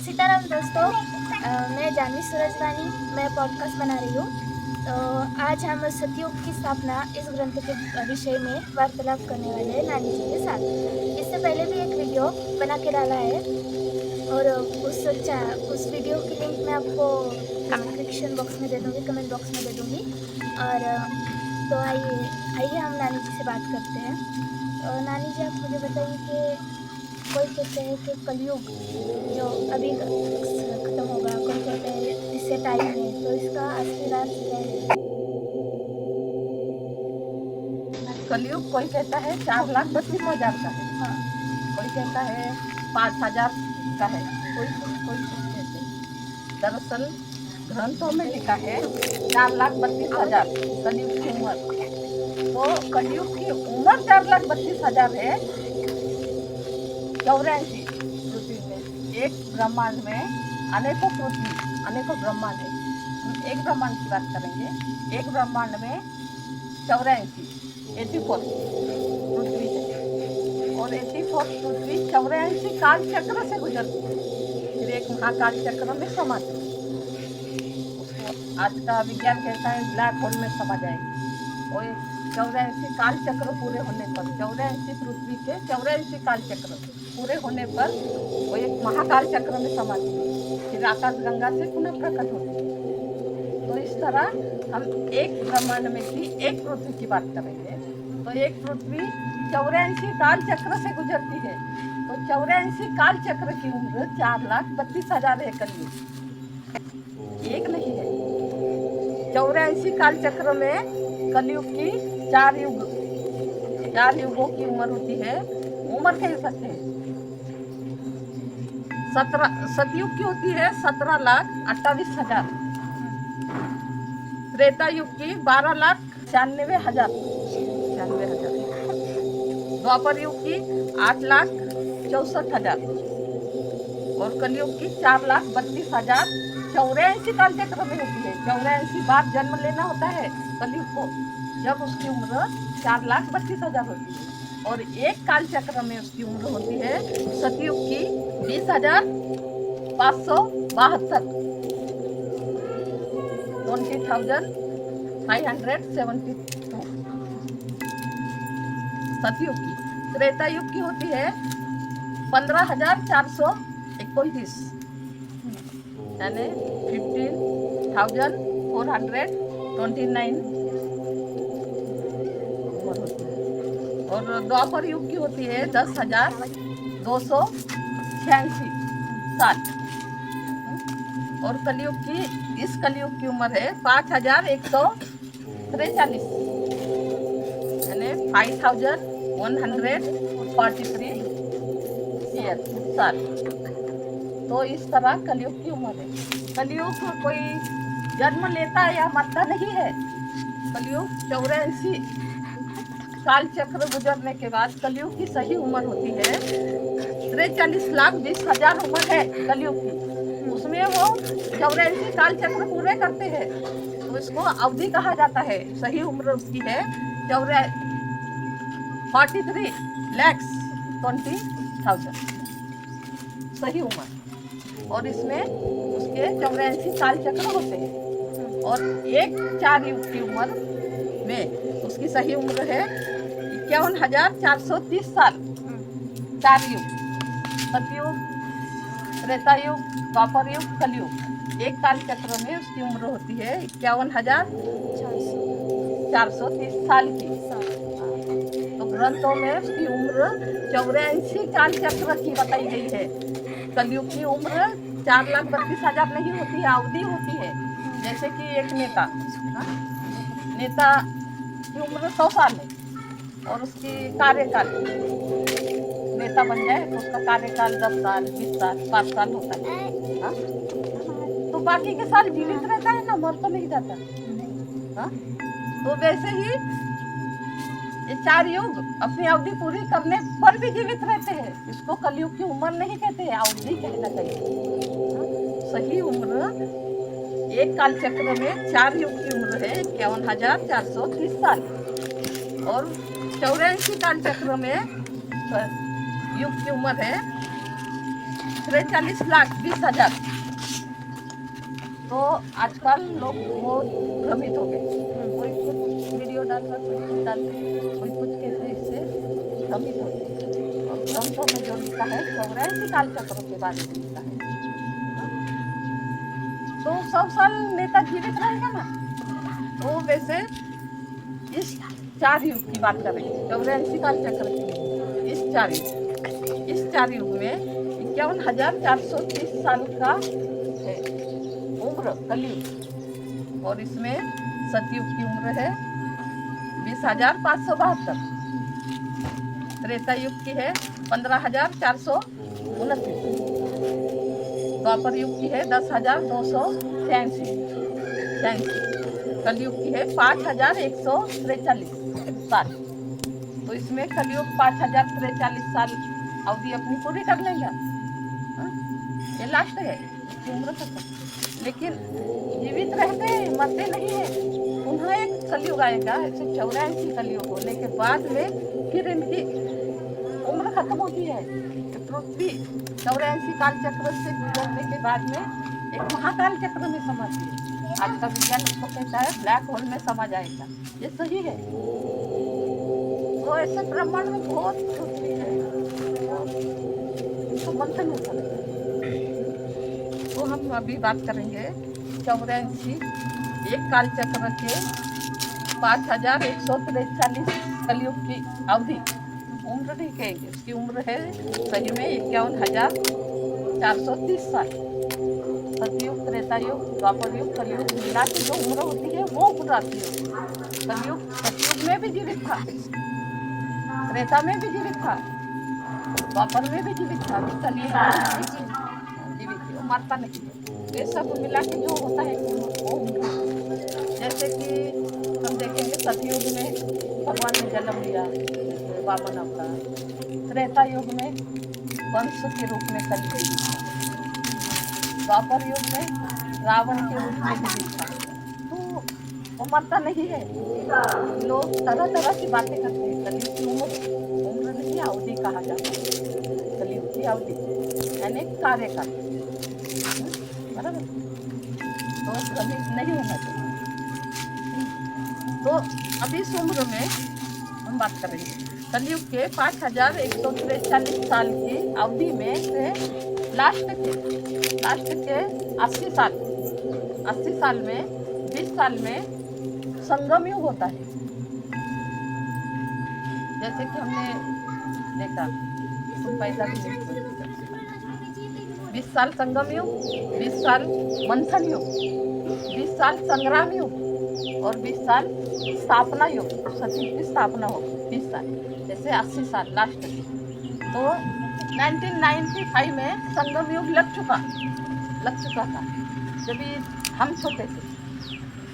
सीताराम दोस्तों, मैं जानवी सूरजवानी, मैं पॉडकास्ट बना रही हूँ। तो आज हम सतयुग की स्थापना इस ग्रंथ के विषय में वार्तालाप करने वाले हैं नानी जी के साथ। इससे पहले भी एक वीडियो बना के डाला है और उस वीडियो की लिंक मैं आपको डिस्क्रिप्शन बॉक्स में दे दूँगी, कमेंट बॉक्स में दे दूँगी। और तो आइए हम नानी जी से बात करते हैं। तो नानी जी, आप मुझे बताइए कि कोई कहते हैं कि कलयुग जो अभी खत्म होगा, कोई कहते हैं इससे टाइम है, तो इसका असली राज क्या है? कलयुग कोई कहता है 4,32,000 का है। हाँ। कोई कहता है 5,000 का है। कोई कोई कुछ कहते हैं। दरअसल ग्रंथों में लिखा है 4,32,000 कलयुग की उम्र। तो कलयुग की उम्र 4,32,000 है। 84 पृथ्वी में, एक ब्रह्मांड में अनेकों पृथ्वी, अनेकों ब्रह्मांड है। हम एक ब्रह्मांड की बात करेंगे। एक ब्रह्मांड में 84 पृथ्वी है और 84 पृथ्वी 84 काल चक्र से गुजरती है, फिर एक महाकाल चक्र में समाती है। उसको आज का विज्ञान कहता है ब्लैक होल में समा जाएगी। और 84 काल चक्र पूरे होने पर, 84 पृथ्वी के 84 काल चक्र पूरे होने पर वो एक महाकाल चक्र में समाती है, फिर आकाश गंगा से पुनः प्रकट होती है। तो इस तरह हम एक ब्रह्मांड में की एक पृथ्वी की बात करेंगे। तो एक पृथ्वी 84 काल चक्र से गुजरती है। तो 84 काल चक्र की उम्र 4,32,000 है। कलयुग एक नहीं है, 84 काल चक्र में कलयुग की 4 युगों की उम्र होती है। उम्र कह सकते हैं। 17 की होती है 17,28,000। त्रेता युग की 12,96,000। द्वापर युग की 8,64,000 और कलयुग की 4,32,000 84 काल चक्र में होती है। 84 बार जन्म लेना होता है कलयुग को, जब उसकी उम्र 4,32,000 होती है। और एक काल चक्र में उसकी उम्र होती है सतयुग की 20,572 20,572 सतयुग की। त्रेता युग की होती है 15,429 यानी 15,429 उम्र होती है। और द्वापर युग की होती है 10,286 साल। और कलयुग की, इस कलयुग की उम्र है 5,143 यानी 5,143 ईयर साल। तो इस तरह कलयुग की उम्र है। कलयुग कोई जन्म लेता या मरता नहीं है। कलयुग 84 काल चक्र गुजरने के बाद कलयुग की सही उम्र होती है 43,20,000 उम्र है कलयुग की। उसमें वो 84 काल चक्र पूरे करते हैं, तो इसको अवधि कहा जाता है। सही उम्र उसकी है 43,20,000 सही उम्र। और इसमें उसके 84 काल चक्र होते हैं। और एक 4 युग की उम्र में उसकी सही उम्र है 51,430 साल। 4 युग, सतयुग, त्रेता युग, द्वापर युग, कलयुग, एक काल चक्र में उसकी उम्र होती है 51,430 साल की। तो ग्रंथों में उसकी उम्र 84 काल चक्र की बताई गई है। कलयुग की उम्र 4,32,000 नहीं होती है, अवधि होती है। जैसे कि एक नेता की उम्र 100 साल है और उसकी कार्यकाल, नेता बन जाए तो उसका कार्यकाल 10 साल, 20 साल, 5 साल होता है। तो बाकी के साल जीवित रहता है ना, मर तो नहीं जाता। तो वैसे ही ये 4 युग अपनी अवधि पूरी करने पर भी जीवित रहते हैं। इसको कलयुग की उम्र नहीं कहते हैं, अवधि कहना चाहिए। सही उम्र एक काल चक्र में 4 युग की उम्र है 51,430 साल। और 84 काल चक्र में युग की उम्र है 43,20,000। तो आजकल लोग बहुत भ्रमित हो गए, कोई कुछ वीडियो डालकर कुछ डालते, कोई कुछ कहते, इससे भ्रमित हो गए। और ग्रंथों में जो लिखा है 84 कालचक्रों के बारे में लिखा है। तो 100 साल नेता जीवित रहेगा ना, तो वैसे इस 4 युग की बात करें, 84 कालचक्र की, इस 4 युग में 51,430 साल का है उम्र कलयुग, और इसमें सतयुग की उम्र है 20,572, त्रेता युग की है 15,429, द्वापर युग की है 10,286, कलयुग की है 5,143 साल। तो इसमें कलयुग 5,043 साल अवधि अपनी पूरी कर लेंगे। ये लास्ट है इसकी उम्र तक, लेकिन जीवित रहते हैं, मरते नहीं है। पुनः एक कलयुग आएगा, 184 कलयुग होने के बाद में फिर इनकी उम्र खत्म होती है। पृथ्वी 84 काल चक्र से गुजरने के बाद में एक महाकाल चक्र में समाती है। आज का विज्ञान उसको कहता है ब्लैक होल में समा जाएगा। ये सही है। तो ऐसे ब्रह्मांड में बहुत पृथ्वी है, तो मंथन होता है। तो हम अभी बात करेंगे 84 एक काल चक्र के 5,143 कलयुग की अवधि। उम्र नहीं कहेंगे, उसकी उम्र है सही में 51,430 साल। सतयुग, त्रेता युग, द्वापर युग, कलयुग मिला के जो उम्र होती है वो उम्र आती है। कलयुग सतयुग में भी जीवित था, त्रेता में भी जीवित था, द्वापर में भी जीवित था, कलयुग में जीवित है, वो मरता नहीं है। ये सब मिला के जो होता है वो उम्र। जैसे कि हम देखेंगे सतयुग में भगवान ने जन्म लिया, वामन अवतार। त्रेता युग में वंश के रूप में कलयुग था, द्वापर युग में रावण के रूप में जीवित था। तो वो मरता नहीं है। लोग तरह तरह की बातें करते हैं। कलयुग की उम्र नहीं, अवधि कहा जाता है। कलयुग की अवधि यानी कार्यकाल, बराबर। तो कभी नहीं होना चाहिए। तो अभी इस उम्र में हम बात करेंगे कलयुग के 5,143 साल की अवधि में से लास्ट के 80 साल में 20 साल में संगम युग होता है। जैसे कि हमने देखा पैदा भी नहीं हुआ। 20 साल संगम युग, 20 साल मंथन युग, 20 साल संग्राम युग और 20 साल स्थापना युग, सतयुग की स्थापना हो 20 साल। जैसे 80 साल लास्ट। तो 1995 में संगम युग लग चुका था। जब हम छोटे थे,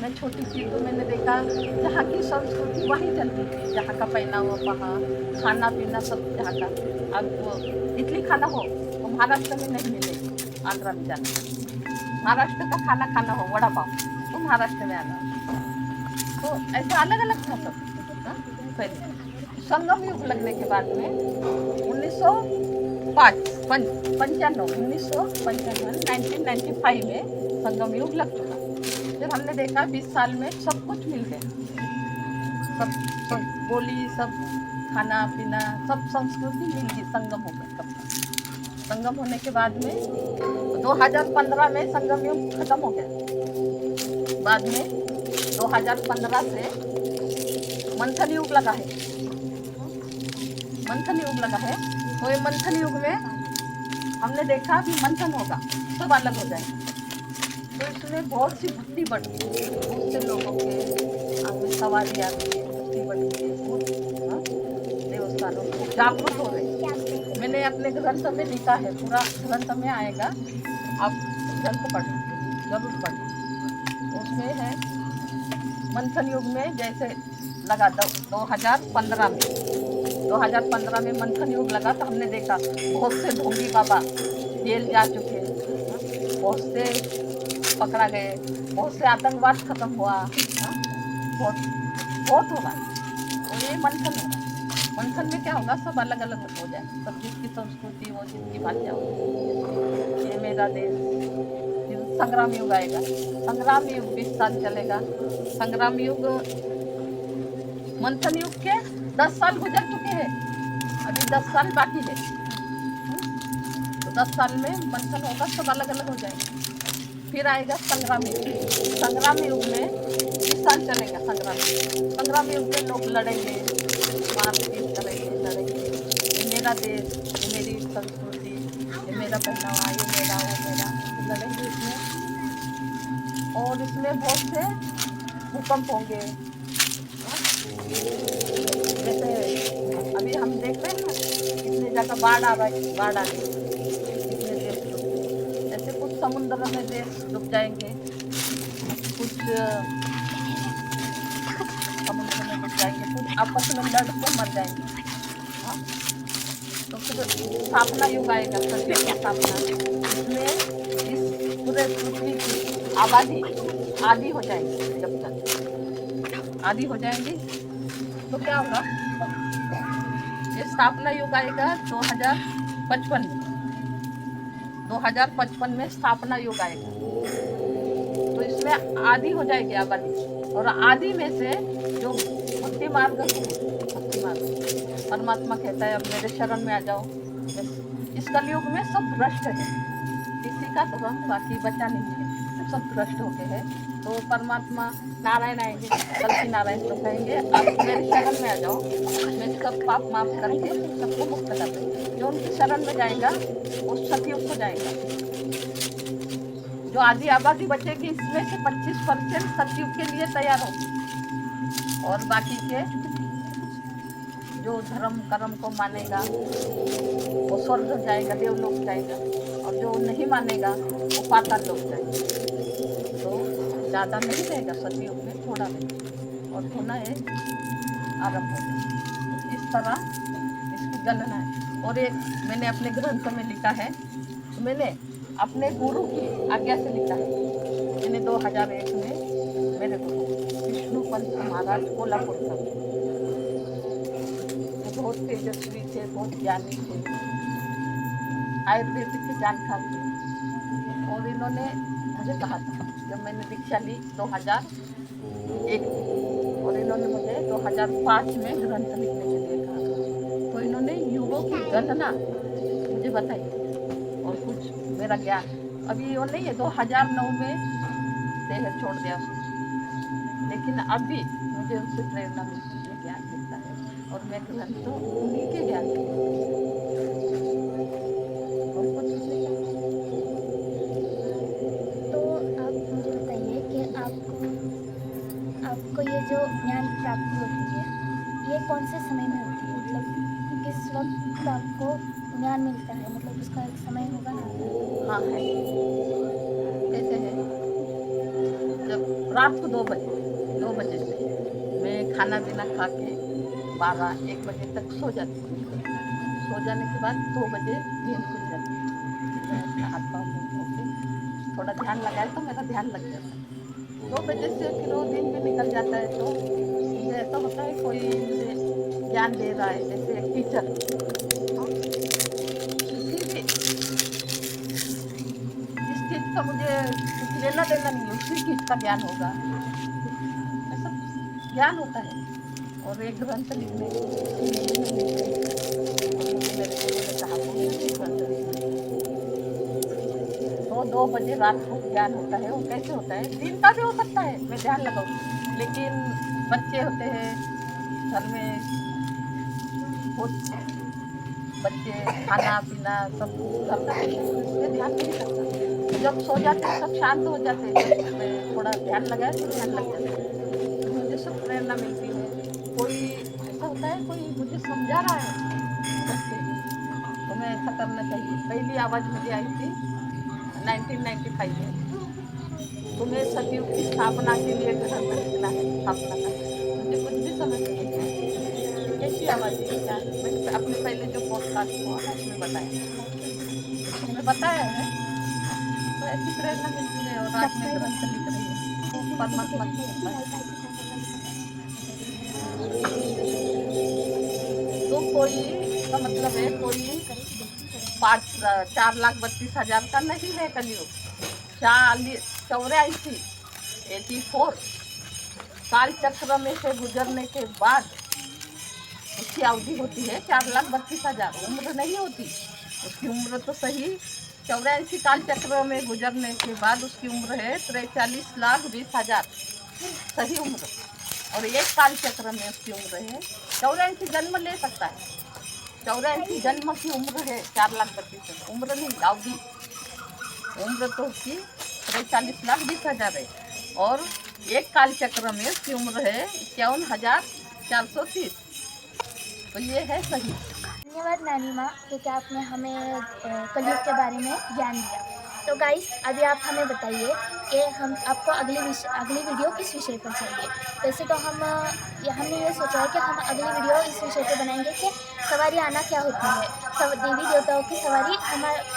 मैं छोटी थी तो मैंने देखा जहाँ की संस्कृति वहीं चलती थी, जहाँ का पहनावा, वहाँ खाना पीना सब जहाँ का। अब वो इडली खाना हो तो महाराष्ट्र में नहीं मिलेगी, आंध्रा में जाना। महाराष्ट्र का खाना हो वड़ा पाव तो महाराष्ट्र में आना। तो ऐसा अलग अलग था सब। पहले संगम युग लगने के बाद में 1995 में संगम युग लग चुका। फिर हमने देखा 20 साल में सब कुछ मिल गया, सब बोली, सब खाना पीना, सब संस्कृति मिल गई, संगम हो गया सबका। संगम होने के बाद में 2015 में संगम युग खत्म हो गया। बाद में 2015 से मंथन युग लगा है। तो ये मंथन युग में हमने देखा कि मंथन होगा, सब अलग हो जाएगा। तो इसमें बहुत सी भक्ति बढ़ गई, बहुत से लोगों के आगे सवारी आ गई, भक्ति बढ़ गई, देवस्थानों को जागरूक हो रही। मैंने अपने ग्रंथ में लिखा है, पूरा ग्रंथ में आएगा, आप ग्रंथ पढ़ जरूर पढ़ें। उसमें है मंथन युग में जैसे लगा 2015 में मंथन युग लगा। तो हमने देखा बहुत से ढोंगी बाबा जेल जा चुके, बहुत से पकड़ा गए, बहुत से आतंकवाद खत्म हुआ, बहुत होगा। तो ये मंथन होगा। मंथन में क्या होगा, सब अलग अलग हो जाए, सब जिसकी संस्कृति वो जिसकी भाषा हो। ये मेरा देश, फिर संग्राम युग आएगा। संग्राम युग 20 साल चलेगा। संग्राम युग मंथन युग के 10 साल गुजर चुके हैं, अभी 10 साल बाकी है। तो 10 साल में मंथन होगा, सब अलग अलग हो जाएंगे। फिर आएगा संग्राम युग। संग्राम युग में 20 साल चलेगा संग्राम युग। संग्राम युग में लोग लड़ेंगे, मारपीट करेंगे, लड़ेंगे। ये मेरा देश, ये मेरी संस्कृति, ये मेरा पहनावा, ये मेरा, वो मेरा, लड़ेंगे इसमें। और इसमें बहुत से भूकंप होंगे। जैसे अभी हम देख रहे हैं ना, इतनी जगह बाढ़ आ रही, बाढ़ आ रही, इतने देश डूब, ऐसे कुछ समुद्र में देश डूब जाएंगे, कुछ समुद्र में डूब जाएंगे, कुछ आपस में लड़ के मर जाएंगे। हाँ? तो फिर स्थापना युग आएगा, पृथ्वी की स्थापना। इसमें इस पूरे पृथ्वी की आबादी आधी हो जाएगी। जब तक आधी हो जाएंगी तो क्या होगा, ये स्थापना युग आएगा 2055 में। 2055 में स्थापना युग आएगा। तो इसमें आधी हो जाएगी आबादी, और आधी में से जो भक्ति मार्ग, भक्ति मार्ग, परमात्मा कहता है अब मेरे शरण में आ जाओ। इस कलयुग में सब भ्रष्ट है, किसी का धर्म बाकी बचा नहीं है, सब भ्रष्ट हो गए हैं। तो परमात्मा नारायण आएंगे, कल नारायण तो कहेंगे अब मेरे शरण में आ जाओ, मैं सब पाप माफ करके सबको मुक्त कर दूँ। जो उनकी शरण में जाएगा वो सतयुग को जाएगा। जो आधी आबादी बचेगी इसमें से 25% सतयुग के लिए तैयार हो, और बाकी के जो धर्म कर्म को मानेगा वो स्वर्ग जाएगा, देवलोक जाएगा, और जो नहीं मानेगा वो पाताल लोक जाएगा। तो ज़्यादा नहीं रहेगा सतयुग में, थोड़ा रहेगा, और होना है आरंभ होगा। इस तरह इसकी गणना है। और एक मैंने अपने ग्रंथ में लिखा है, तो मैंने अपने गुरु की आज्ञा से लिखा है। मैंने 2001 में मेरे गुरु विष्णु पंत महाराज कोल्हापुर का, बहुत तेजस्वी थे, बहुत ज्ञानी थे, आयुर्वेदिक के जानकार थे। और इन्होंने मुझे कहा था जब मैंने दीक्षा ली 2001 में, और इन्होंने मुझे 2005 में ग्रंथ लिखने के लिए कहा। तो इन्होंने युगों की गणना मुझे बताई, और कुछ मेरा ज्ञान अभी वो नहीं है, 2009 में देह छोड़ दिया उसने, लेकिन अभी मुझे उससे प्रेरणा मिलती है, ज्ञान मिलता है, और मैं ग्रंथ तो उन्हीं के ज्ञान और कुछ नहीं। तो आप मुझे बताइए कि आपको ये जो ज्ञान प्राप्ति होती है ये कौन से समय में होती है, मतलब किस वक्त आपको ज्ञान मिलता है, मतलब उसका एक समय होगा ना? हाँ है, कैसे है, जब रात को 2 बजे से मैं खाना पीना खा के 12-1 बजे तक सो जाती हूँ। सो जाने के बाद 2 बजे नींद खुल जाती है। मैं अपना हाथ पाँव मुँह धो के थोड़ा ध्यान लगाए तो मेरा ध्यान लग जाता है। 2 बजे से फिर वो दिन भी निकल जाता है। तो मुझे ऐसा होता है कोई मुझे ज्ञान दे रहा है, जैसे एक टीचर, किसी भी जिस चीज़ का मुझे कुछ लेना देना नहीं है, उसी चीज़ का ज्ञान होगा, ऐसा ज्ञान होता है। और एक ग्रंथ लिखने मेरे गुरु ने कहा ग्रंथ लिखने, तो 2 बजे रात को ज्ञान होता है। वो कैसे होता है, दिन का भी हो सकता है, मैं ध्यान लगाऊँ, लेकिन बच्चे होते हैं घर में, बहुत बच्चे खाना पीना सब घर का इसमें ध्यान नहीं करता। जब सो जाते हैं सब शांत हो जाते हैं, मैं थोड़ा ध्यान लगाया तो ध्यान लग जाता है। तो मुझे सब प्रेरणा मिलती है। कोई ऐसा होता है कोई मुझे समझा रहा है बच्चे, तो मैं ऐसा करना चाहिए। पहली आवाज़ मुझे आई थी 1995 में, तो मैं सतयुग की स्थापना के लिए ग्रंथ लिखना है, स्थापना का, मुझे कुछ भी समझ नहीं है कैसी आवाज़ है क्या। मैंने अपने पहले जो पॉडकास्ट हुआ ना उसमें बताया है, तो ऐसी प्रेरणा मिलती है। और रात में ग्रंथ लिख रही है परमात्मा की। तो कोई का मतलब है कोई 4,32,000 का नहीं है कलयुग। 84 काल चक्र में से गुजरने के बाद उसकी अवधि होती है 4,32,000। उम्र नहीं होती उसकी। उम्र तो सही 84 काल चक्र में गुजरने के बाद उसकी उम्र है 43,20,000 सही उम्र। और एक काल चक्र में उसकी उम्र है 84 जन्म ले सकता है। 84 जन्म की उम्र है 4,32,000 उम्र नहीं अवधि। उम्र तो उसकी 43,20,000 है। और एक काल चक्र में उसकी उम्र है 51,430। तो ये है सही। धन्यवाद नानी माँ, क्योंकि आपने हमें कलयुग के बारे में ज्ञान दिया। तो गाइस, अभी आप हमें बताइए कि हम आपको अगली वीडियो किस विषय पर चाहिए। वैसे तो हमने ये सोचा है कि हम अगली वीडियो इस विषय पर बनाएंगे कि सवारी आना क्या होती है, देवी देवताओं की सवारी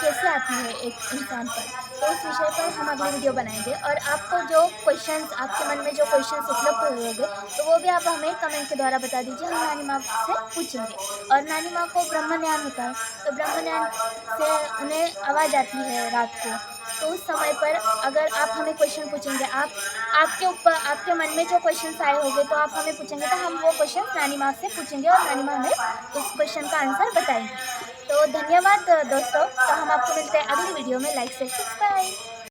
कैसे आती है एक इंसान पर। तो उस विषय पर हम अगली वीडियो बनाएंगे। और आपको जो क्वेश्चंस, आपके मन में जो क्वेश्चंस उपलब्ध हुए होंगे, तो वो भी आप हमें कमेंट के द्वारा बता दीजिए, हम नानी माँ से पूछेंगे। और नानी माँ को ब्रह्म ज्ञान होता है, तो ब्रह्म ज्ञान से उन्हें आवाज़ आती है रात को। तो उस समय पर अगर आप हमें क्वेश्चन पूछेंगे, आपके मन में जो क्वेश्चन आए होंगे तो आप हमें पूछेंगे, तो हम वो क्वेश्चन नानी माँ से पूछेंगे और नानी माँ हमें उस क्वेश्चन का आंसर बताएंगी। तो धन्यवाद दोस्तों। तो हम आपको मिलते हैं अगली वीडियो में। लाइक से सब्सक्राइब।